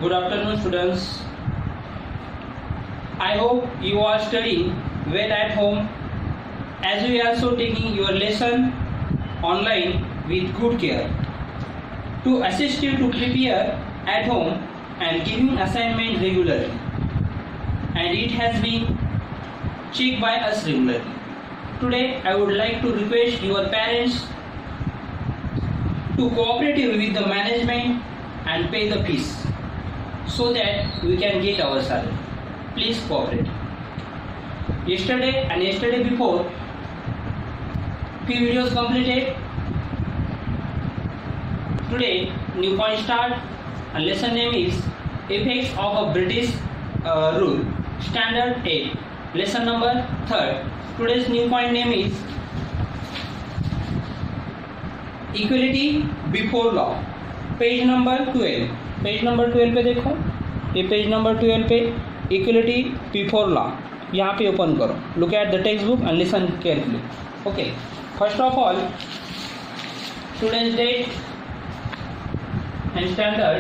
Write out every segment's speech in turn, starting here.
Good afternoon, students. I hope you are studying well at home as we are also taking your lesson online with good care to assist you to prepare at home and giving assignment regularly, and it has been checked by us regularly. Today I would like to request your parents to cooperate with the management and pay the fees so that we can get our salary. Please cooperate. Yesterday and yesterday before, few videos completed. Today new point start, and lesson name is Effects of a British Rule, Standard 8, lesson number 3rd. Today's new point name is Equality Before Law, page number 12. Page number 12 पे देखो, ये page number 12 पे equality before law, यहाँ पे open करो. Look at the textbook and listen carefully. Okay, first of all students date and standard.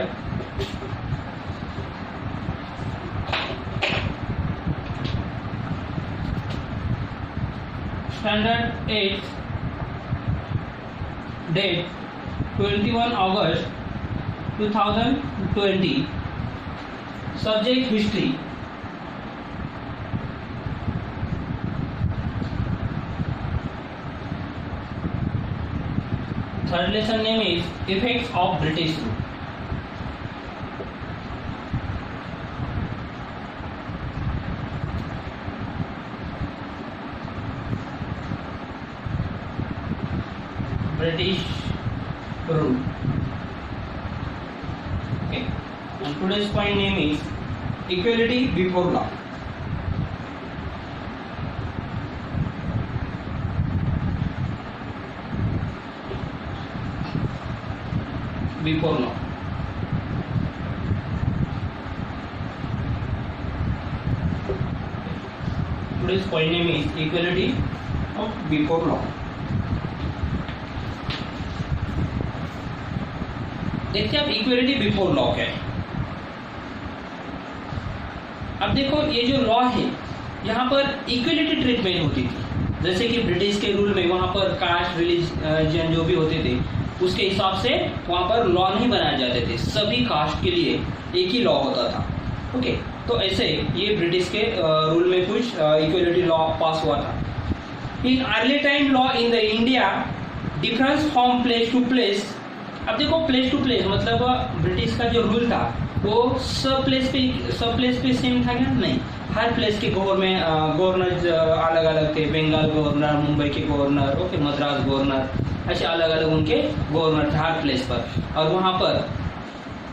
Standard 8 date 21 August 2020. Subject history. Third lesson name is Effects of British Rule. British Rule. Okay, and today's point name is Equality Before Law. Before law. Today's point name is Equality of Before Law. देखिए आप equality before law क्या है. अब देखो ये जो law है यहाँ पर इक्वलिटी ट्रीटमेंट होती थी. जैसे कि ब्रिटिश के रूल में वहाँ पर कास्ट रिलीजन जो भी होते थे उसके हिसाब से वहाँ पर लॉ नहीं बनाए जाते थे. सभी कास्ट के लिए एक ही लॉ होता था. ओके, तो ऐसे ये ब्रिटिश के रूल में कुछ इक्वलिटी लॉ पास हुआ था. In early time law in the India difference from place to place. अब देखो प्लेस टू प्लेस मतलब ब्रिटिश का जो रूल था वो सब प्लेस पे सेम था क्या? नहीं, हर प्लेस के गवर्नर अलग अलग थे. बंगाल गवर्नर, मुंबई के गवर्नर, ओके, मद्रास गवर्नर, ऐसे अलग अलग उनके गवर्नर थे हर प्लेस पर. और वहाँ पर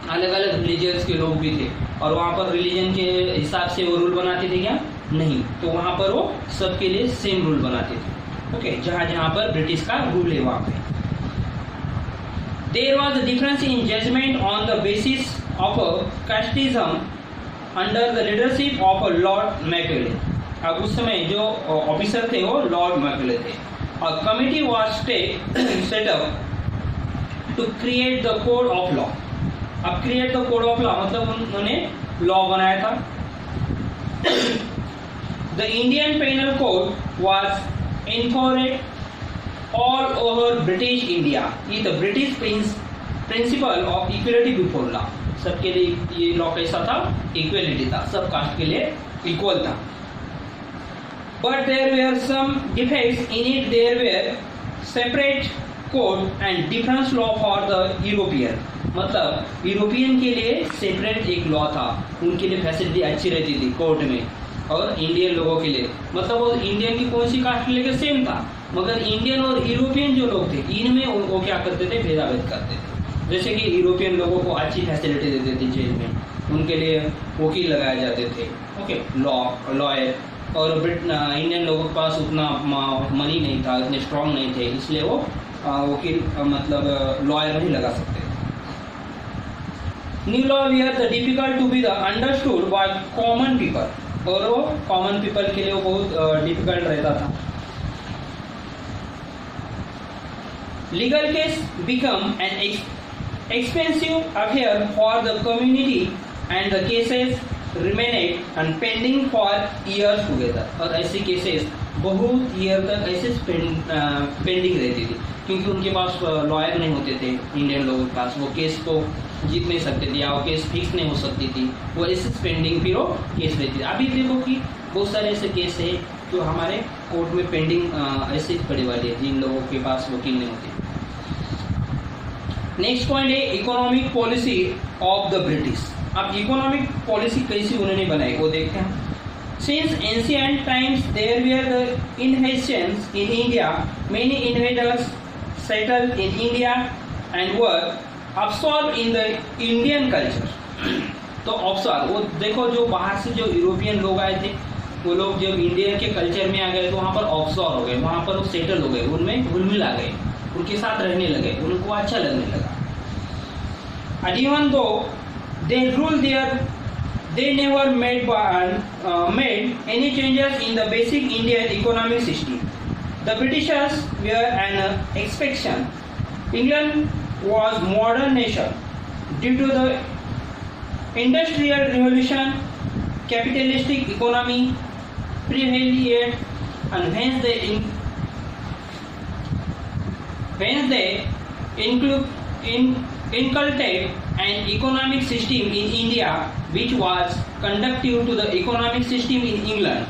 अलग अलग रिलीजन्स के लोग भी थे और वहाँ पर रिलीजन के हिसाब से वो रूल बनाते थे क्या? नहीं, तो वहाँ पर वो सबके लिए सेम रूल बनाते थे. ओके, जहाँ जहाँ पर ब्रिटिश का रूल है वहाँ पे. There was a difference in judgment on the basis of a casteism under the leadership of a Lord Macaulay. अब उस समय जो ऑफिसर थे वो लॉर्ड मैकॉले थे. A committee was set up to create the code of law. अब create the code of law मतलब उन्होंने लॉ बनाया था. The Indian Penal Code was enforced all over British India. ये the British principle of equality before law. सबके लिए ये law कैसा था? इक्वलिटी था, सब कास्ट के लिए इक्वल था. But there were some defects in it. There were separate code and different law for the European. मतलब यूरोपियन के लिए सेपरेट एक लॉ था, उनके लिए फैसिलिटी अच्छी रहती थी कोर्ट में. और इंडियन लोगों के लिए मतलब वो इंडियन की कौन सी कास्ट लेकर सेम था, मगर इंडियन और यूरोपियन जो लोग थे इनमें वो क्या करते थे? भेदाभेद करते थे. जैसे कि यूरोपियन लोगों को अच्छी फैसिलिटी देते थे जेल में, उनके लिए वकील लगाए जाते थे, ओके, लॉयर. और इंडियन लोगों के पास उतना मनी नहीं था, इतने स्ट्रांग नहीं थे, इसलिए वो वकील मतलब लॉयर नहीं लगा सकते. New law were the difficult to be the understood by common people. और वो कॉमन पीपल के लिए वो बहुत डिफिकल्ट रहता था. Legal case become an expensive affair for the community and the cases remained pending for years together. और ऐसे केसेस बहुत ईयर तक ऐसे पेंडिंग रहती थी, क्योंकि उनके पास लॉयर नहीं होते थे इंडियन लोगों के पास, वो केस को जीत नहीं सकते थे या वो केस फिक्स नहीं हो सकती थी, वो ऐसे पेंडिंग फिर वो केस रहती थी। अभी देखो कि बहुत सारे ऐसे केस है जो हमारे कोर्ट में पेंडिंग ऐसे पड़े वाले हैं जिन लोगों के पास वकील नहीं होते। नेक्स्ट पॉइंट है economic policy of the British. अब इकोनॉमिक पॉलिसी कैसी उन्होंने बनाई वो देखते हैं। Since ancient times there were the inhabitants in India, many invaders settled in India and were absorbed in the Indian culture. तो ऑब्सर्व वो देखो, जो बाहर से जो यूरोपियन लोग आए थे वो लोग जब इंडिया के कल्चर में आ गए तो वहाँ पर ऑब्सर्व हो गए, वहाँ पर वो सेटल हो गए, उनमें घुल मिल आ गए, उनके साथ रहने लगे, उनको अच्छा लगने लगा। And even though they ruled there, they never made any changes in the basic Indian economic system. The Britishers were an exception. England was modern nation. Due to the industrial revolution, capitalistic economy prevailed, and hence they inculcated an economic system in India which was conducive to the economic system in England.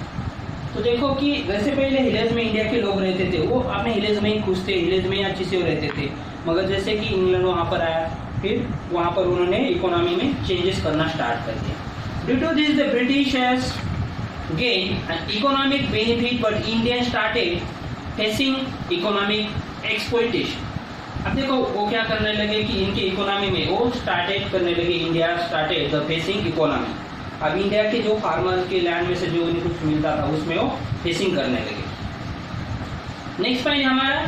तो देखो कि वैसे पहले हिलेज में India के लोग रहते थे, वो अपने हिलेज में ही खुश थे, हिलेज में ही अच्छे से रहते थे, मगर जैसे कि इंग्लैंड वहाँ पर आया, फिर वहाँ पर उन्होंने इकोनॉमी में चेंजेस करना स्टार्ट कर दिया। Due to this the Britishers gained an economic benefit, but India started facing economic exploitation. अब देखो वो क्या करने लगे कि इनके इकोनॉमी में वो स्टार्टेड करने लगे, India started the facing economy. अब इंडिया के जो फार्मर के लैंड में से जो उन्हें कुछ मिलता था उसमें वो फेसिंग करने लगे। नेक्स्ट पॉइंट हमारा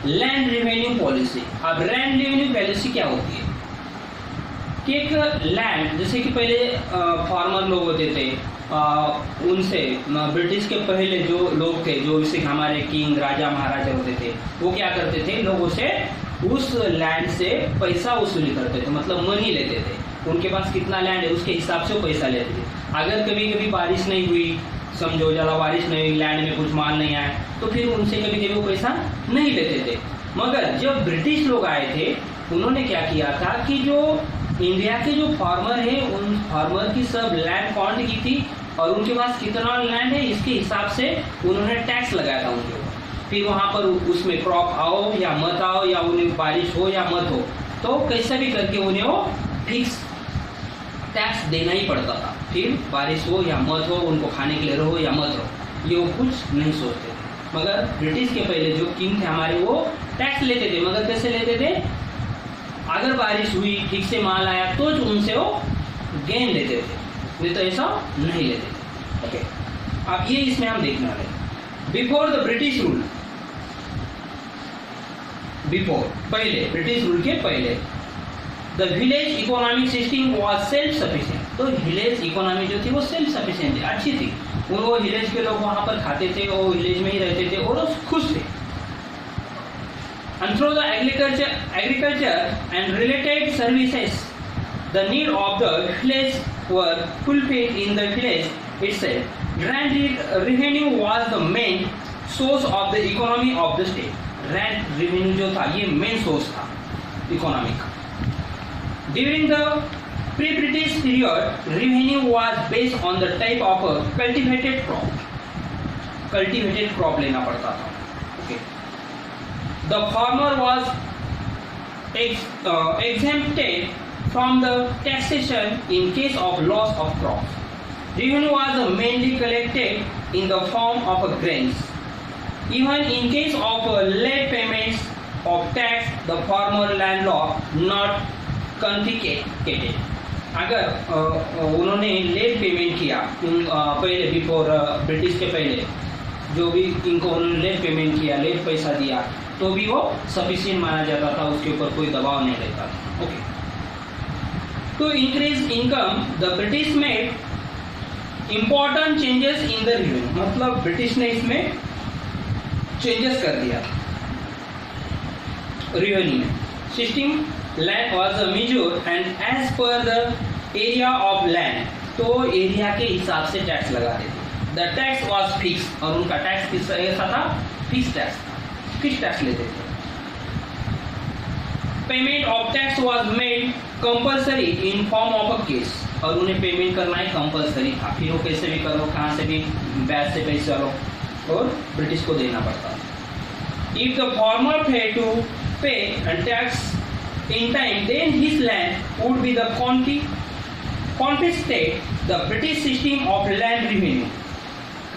लैंड रेवेन्यू पॉलिसी। अब लैंड रेवेन्यू पॉलिसी क्या होती है कि एक लैंड, जैसे कि पहले फार्मर लोग होते थे, उनसे ब्रिटिश के पहले जो लोग थे, जो जैसे हमारे किंग राजा महाराजा होते थे, वो क्या करते थे, लोगों से उस लैंड से पैसा वसूली करते थे, मतलब मनी लेते थे। उनके पास कितना लैंड है उसके हिसाब से वो पैसा लेते थे। अगर कभी कभी बारिश नहीं हुई, समझो ज़्यादा बारिश नहीं हुई, लैंड में कुछ माल नहीं आया, तो फिर उनसे कभी कभी वो पैसा नहीं लेते थे। मगर जब ब्रिटिश लोग आए थे, उन्होंने क्या किया था कि जो इंडिया के जो फार्मर है, उन फार्मर की सब लैंड काउंट की थी और उनके पास कितना लैंड है इसके हिसाब से उन्होंने टैक्स लगाया था उनके ऊपर। फिर वहाँ पर उसमें क्रॉप आओ या मत आओ, या उन्हें बारिश हो या मत हो, तो कैसा भी करके उन्हें वो फिक्स टैक्स देना ही पड़ता था। फिर बारिश हो या मत हो, उनको खाने के लिए रहो या मत रहो, ये वो कुछ नहीं सोचते थे। मगर ब्रिटिश के पहले जो किंग थे हमारे, वो टैक्स लेते थे, मगर कैसे लेते थे, अगर बारिश हुई, ठीक से माल आया तो उनसे वो गेन लेते थे, नहीं तो ऐसा नहीं लेते थे। ओके, अब ये इसमें हम देखने वाले। Before the British rule, before पहले ब्रिटिश रूल के पहले, the village economic system was self sufficient. तो विलेज इकोनॉमी जो थी वो सेल्फ सफिशिएंट थी, अच्छी थी। वो विलेज के लोग वहाँ पर खाते थे, वो विलेज में ही रहते थे और वो खुश थे। And through the agriculture and related services, the need of the village were fulfilled in the village itself. Rent revenue was the main source of the economy of the state. Rent revenue जो था ये main source था economic. During the pre-British period, revenue was based on the type of cultivated crop. Cultivated crop लेना पड़ता था. Okay. The farmer was exempted from the taxation in case of loss of crops. Revenue was mainly collected in the form of grains. Even in case of late payments of tax, the farmer landlord not confiscated. अगर उन्होंने late payment किया पहले, before British के पहले, जो भी इनको उन्होंने लेट पेमेंट किया, लेट पैसा दिया, तो भी वो सफिशिएंट माना जाता था, उसके ऊपर कोई दबाव नहीं रहता था। Okay, to increase income the British made important changes in the revenue. मतलब ब्रिटिश ने इसमें चेंजेस कर दिया रेवेन्यू में। System land was a major and as per the area of land, तो एरिया के हिसाब से टैक्स लगाते थे। द टैक्स वॉज फिक्स, और उनका टैक्स किस ऐसा था, फिक्स टैक्स था, फिक्स टैक्स लेते थे। Payment of tax was made compulsory in form of a case, और उन्हें पेमेंट करना ही कंपल्सरी था, फिर वो कैसे भी करो, कहाँ से भी ब्याज से पैसे लो, और ब्रिटिश को देना पड़ता था। If the farmer fail to pay tax in time, then his land would be the confiscated. The British system of land revenue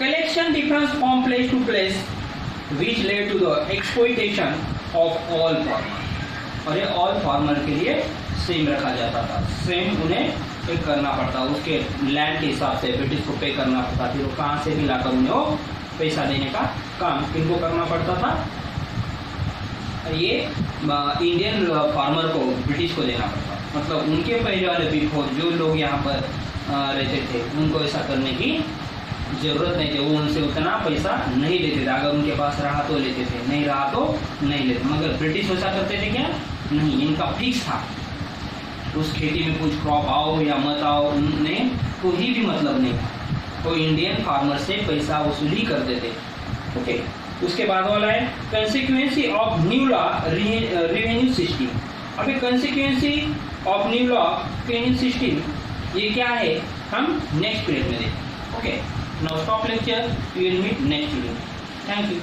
collection differs from place to place, which led to the exploitation of all farmers. और ये all farmer के लिए same रखा जाता था, same उन्हें पे करना पड़ता, उसके लैंड के हिसाब से ब्रिटिश को पे करना पड़ता, फिर वो कहाँ से भी लाकर उन्हें वो पैसा देने का काम किनको करना पड़ता था, ये इंडियन फार्मर को ब्रिटिश को देना पड़ता। मतलब उनके पहले वाले बिफोर जो लोग यहाँ पर रहते थे उनको ऐसा करने की ज़रूरत नहीं थी, वो उनसे उतना पैसा नहीं लेते थे, अगर उनके पास रहा तो लेते थे, नहीं रहा तो नहीं लेते। मगर ब्रिटिश ऐसा करते थे क्या, नहीं, इनका फिक्स था, उस खेती में कुछ क्रॉप आओ या मत आओ उन्हें कोई भी मतलब नहीं था, तो इंडियन फार्मर से पैसा वसूली करते थे। ओके, उसके बाद वाला है consequences of new law revenue system. अभी consequences of new law revenue system ये क्या है, हम नेक्स्ट पीरियड में देखें। Okay, now stop lecture, we will meet next video. Thank you.